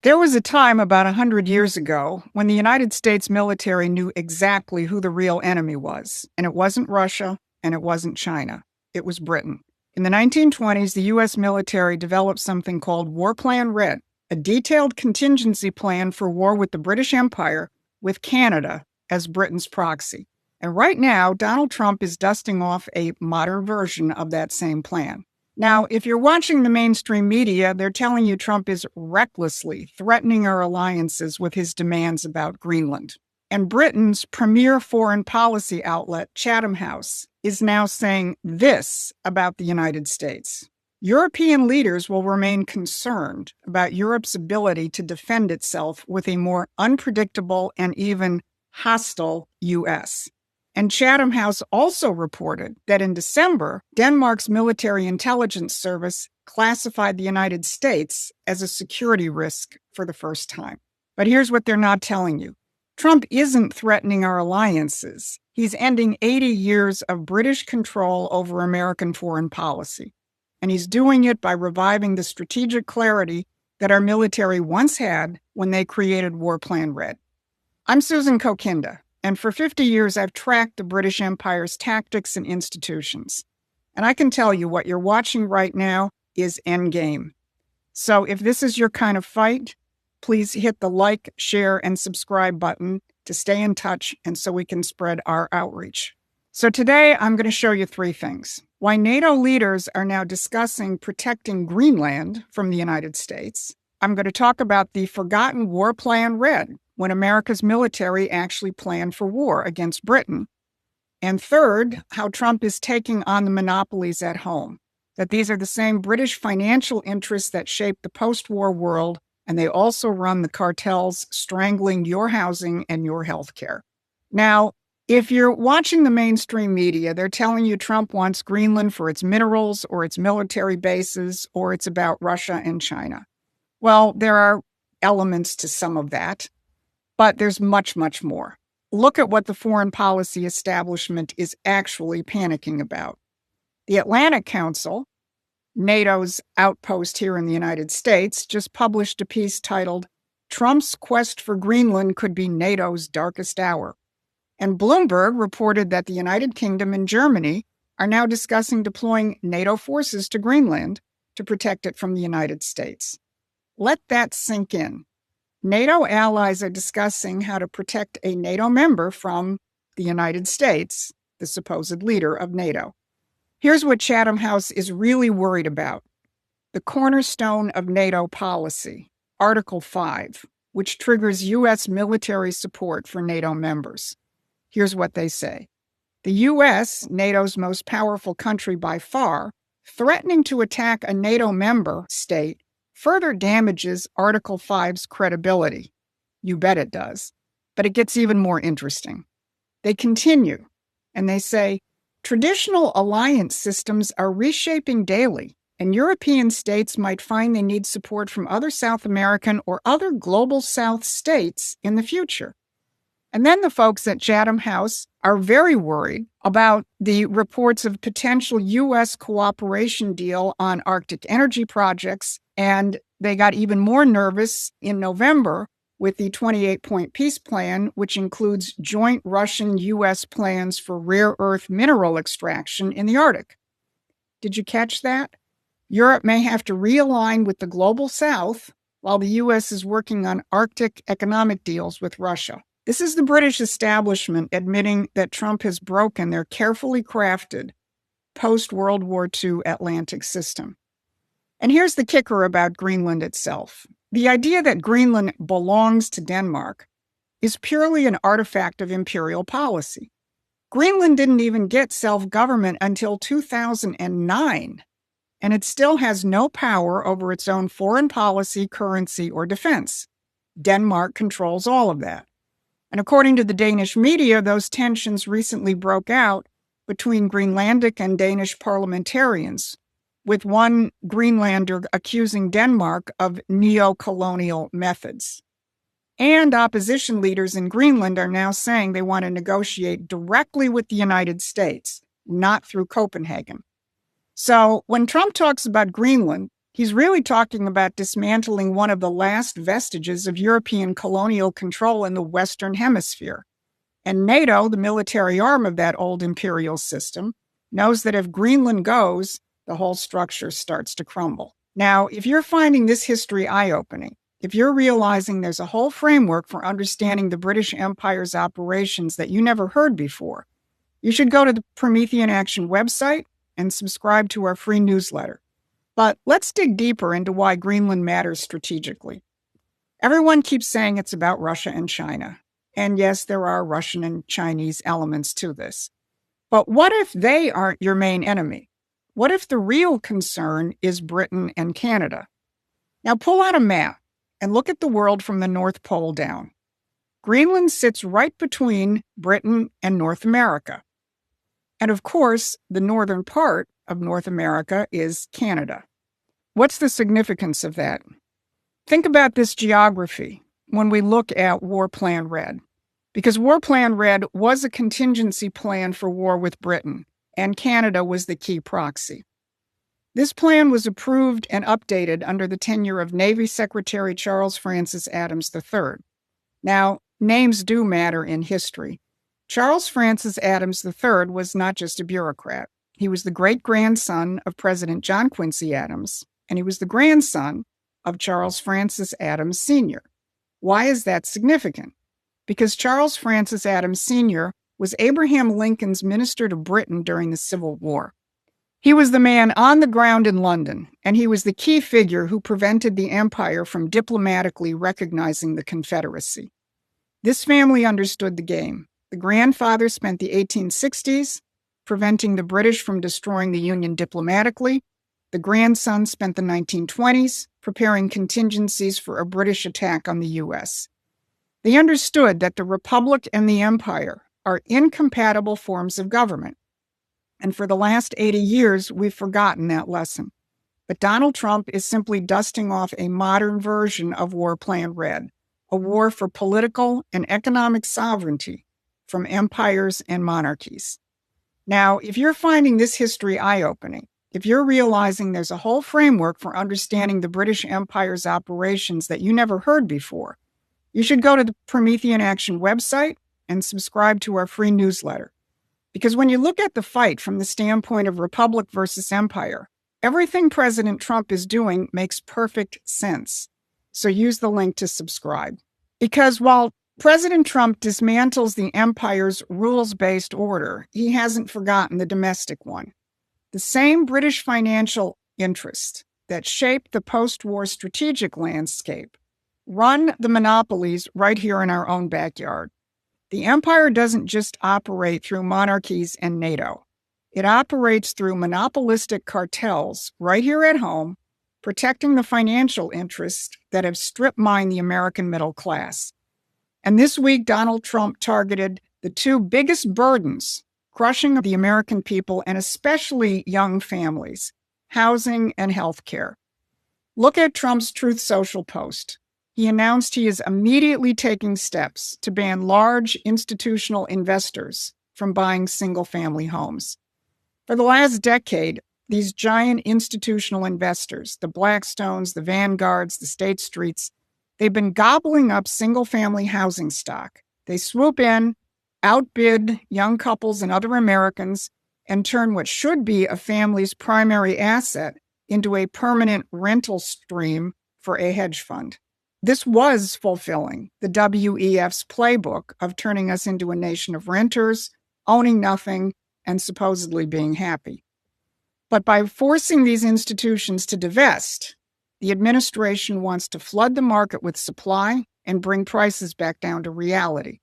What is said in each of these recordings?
There was a time about 100 years ago when the United States military knew exactly who the real enemy was, and it wasn't Russia and it wasn't China. It was Britain. In the 1920s, the U.S. military developed something called War Plan Red, a detailed contingency plan for war with the British Empire, with Canada as Britain's proxy. And right now, Donald Trump is dusting off a modern version of that same plan. Now, if you're watching the mainstream media, they're telling you Trump is recklessly threatening our alliances with his demands about Greenland. And Britain's premier foreign policy outlet, Chatham House, is now saying this about the United States. European leaders will remain concerned about Europe's ability to defend itself with a more unpredictable and even hostile U.S. And Chatham House also reported that in December, Denmark's military intelligence service classified the United States as a security risk for the first time. But here's what they're not telling you. Trump isn't threatening our alliances. He's ending 80 years of British control over American foreign policy. And he's doing it by reviving the strategic clarity that our military once had when they created War Plan Red. I'm Susan Kokinda. And for 50 years, I've tracked the British Empire's tactics and institutions. And I can tell you what you're watching right now is endgame. So if this is your kind of fight, please hit the like, share, and subscribe button to stay in touch and so we can spread our outreach. So today, I'm going to show you three things. Why NATO leaders are now discussing protecting Greenland from the United States. I'm going to talk about the forgotten War Plan Red, when America's military actually planned for war against Britain. And third, how Trump is taking on the monopolies at home, that these are the same British financial interests that shape the post-war world, and they also run the cartels strangling your housing and your health care. Now, if you're watching the mainstream media, they're telling you Trump wants Greenland for its minerals or its military bases, or it's about Russia and China. Well, there are elements to some of that. But there's much, much more. Look at what the foreign policy establishment is actually panicking about. The Atlantic Council, NATO's outpost here in the United States, just published a piece titled, "Trump's Quest for Greenland Could Be NATO's Darkest Hour." And Bloomberg reported that the United Kingdom and Germany are now discussing deploying NATO forces to Greenland to protect it from the United States. Let that sink in. NATO allies are discussing how to protect a NATO member from the United States, the supposed leader of NATO. Here's what Chatham House is really worried about. The cornerstone of NATO policy, Article 5, which triggers U.S. military support for NATO members. Here's what they say. The U.S., NATO's most powerful country by far, threatening to attack a NATO member state further damages Article 5's credibility. You bet it does. But it gets even more interesting. They continue, and they say, traditional alliance systems are reshaping daily, and European states might find they need support from other South American or other global South states in the future. And then the folks at Chatham House are very worried about the reports of potential U.S. cooperation deal on Arctic energy projects, and they got even more nervous in November with the 28-point peace plan, which includes joint Russian-U.S. plans for rare earth mineral extraction in the Arctic. Did you catch that? Europe may have to realign with the global South while the U.S. is working on Arctic economic deals with Russia. This is the British establishment admitting that Trump has broken their carefully crafted post-World War II Atlantic system. And here's the kicker about Greenland itself. The idea that Greenland belongs to Denmark is purely an artifact of imperial policy. Greenland didn't even get self-government until 2009, and it still has no power over its own foreign policy, currency, or defense. Denmark controls all of that. And according to the Danish media, those tensions recently broke out between Greenlandic and Danish parliamentarians, with one Greenlander accusing Denmark of neo-colonial methods. And opposition leaders in Greenland are now saying they want to negotiate directly with the United States, not through Copenhagen. So when Trump talks about Greenland, He's really talking about dismantling one of the last vestiges of European colonial control in the Western Hemisphere. And NATO, the military arm of that old imperial system, knows that if Greenland goes, the whole structure starts to crumble. Now, if you're finding this history eye-opening, if you're realizing there's a whole framework for understanding the British Empire's operations that you never heard before, you should go to the Promethean Action website and subscribe to our free newsletter. But let's dig deeper into why Greenland matters strategically. Everyone keeps saying it's about Russia and China. And yes, there are Russian and Chinese elements to this. But what if they aren't your main enemy? What if the real concern is Britain and Canada? Now pull out a map and look at the world from the North Pole down. Greenland sits right between Britain and North America. And of course, the northern part of North America is Canada. What's the significance of that? Think about this geography when we look at War Plan Red. Because War Plan Red was a contingency plan for war with Britain, and Canada was the key proxy. This plan was approved and updated under the tenure of Navy Secretary Charles Francis Adams III. Now, names do matter in history. Charles Francis Adams III was not just a bureaucrat. He was the great-grandson of President John Quincy Adams, and he was the grandson of Charles Francis Adams Sr. Why is that significant? Because Charles Francis Adams Sr. was Abraham Lincoln's minister to Britain during the Civil War. He was the man on the ground in London, and he was the key figure who prevented the Empire from diplomatically recognizing the Confederacy. This family understood the game. The grandfather spent the 1860s preventing the British from destroying the Union diplomatically. The grandson spent the 1920s preparing contingencies for a British attack on the U.S. They understood that the Republic and the Empire are incompatible forms of government. And for the last 80 years, we've forgotten that lesson. But Donald Trump is simply dusting off a modern version of War Plan Red, a war for political and economic sovereignty from empires and monarchies. Now, if you're finding this history eye-opening, if you're realizing there's a whole framework for understanding the British Empire's operations that you never heard before, you should go to the Promethean Action website and subscribe to our free newsletter. Because when you look at the fight from the standpoint of Republic versus Empire, everything President Trump is doing makes perfect sense. So use the link to subscribe. Because while President Trump dismantles the empire's rules-based order, he hasn't forgotten the domestic one. The same British financial interests that shaped the post-war strategic landscape run the monopolies right here in our own backyard. The empire doesn't just operate through monarchies and NATO. It operates through monopolistic cartels right here at home, protecting the financial interests that have strip-mined the American middle class. And this week, Donald Trump targeted the two biggest burdens crushing the American people and especially young families, housing and health care. Look at Trump's Truth Social post. He announced he is immediately taking steps to ban large institutional investors from buying single-family homes. For the last decade, these giant institutional investors, the Blackstones, the Vanguards, the State Streets, they've been gobbling up single-family housing stock. They swoop in, outbid young couples and other Americans, and turn what should be a family's primary asset into a permanent rental stream for a hedge fund. This was fulfilling the WEF's playbook of turning us into a nation of renters, owning nothing, and supposedly being happy. But by forcing these institutions to divest, the administration wants to flood the market with supply and bring prices back down to reality.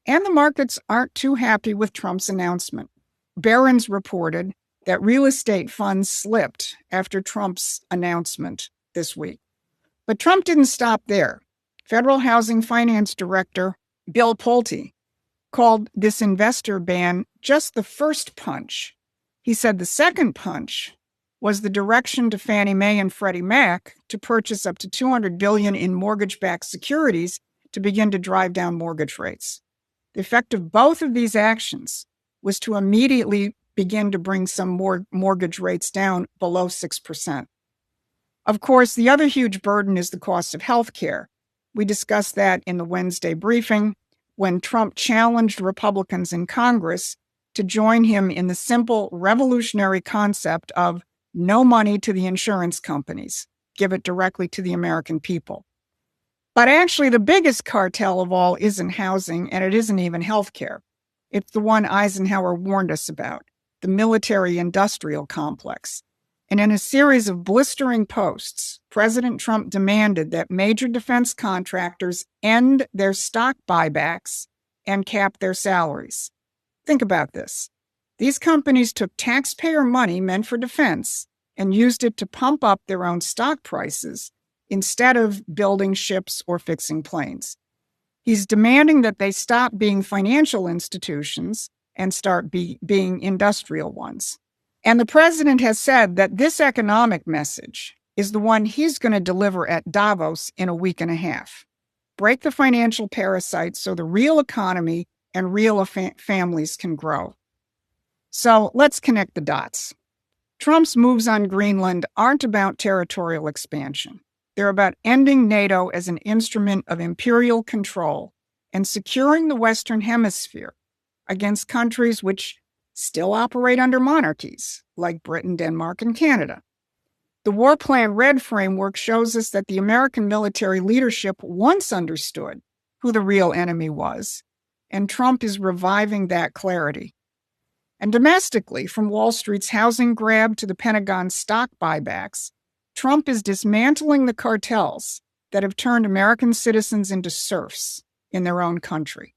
And the markets aren't too happy with Trump's announcement. Barron's reported that real estate funds slipped after Trump's announcement this week. But Trump didn't stop there. Federal Housing Finance Director Bill Pulte called this investor ban just the first punch. He said the second punch was the direction to Fannie Mae and Freddie Mac to purchase up to $200 billion in mortgage-backed securities to begin to drive down mortgage rates. The effect of both of these actions was to immediately begin to bring some more mortgage rates down below 6%. Of course, the other huge burden is the cost of health care. We discussed that in the Wednesday briefing when Trump challenged Republicans in Congress to join him in the simple revolutionary concept of no money to the insurance companies, give it directly to the American people. But actually, the biggest cartel of all isn't housing, and it isn't even healthcare. It's the one Eisenhower warned us about, the military-industrial complex. And in a series of blistering posts, President Trump demanded that major defense contractors end their stock buybacks and cap their salaries. Think about this. These companies took taxpayer money meant for defense and used it to pump up their own stock prices instead of building ships or fixing planes. He's demanding that they stop being financial institutions and start being industrial ones. And the president has said that this economic message is the one he's going to deliver at Davos in a week and a half. Break the financial parasites so the real economy and real families can grow. So let's connect the dots. Trump's moves on Greenland aren't about territorial expansion. They're about ending NATO as an instrument of imperial control and securing the Western Hemisphere against countries which still operate under monarchies, like Britain, Denmark, and Canada. The War Plan Red framework shows us that the American military leadership once understood who the real enemy was, and Trump is reviving that clarity. And domestically, from Wall Street's housing grab to the Pentagon's stock buybacks, Trump is dismantling the cartels that have turned American citizens into serfs in their own country.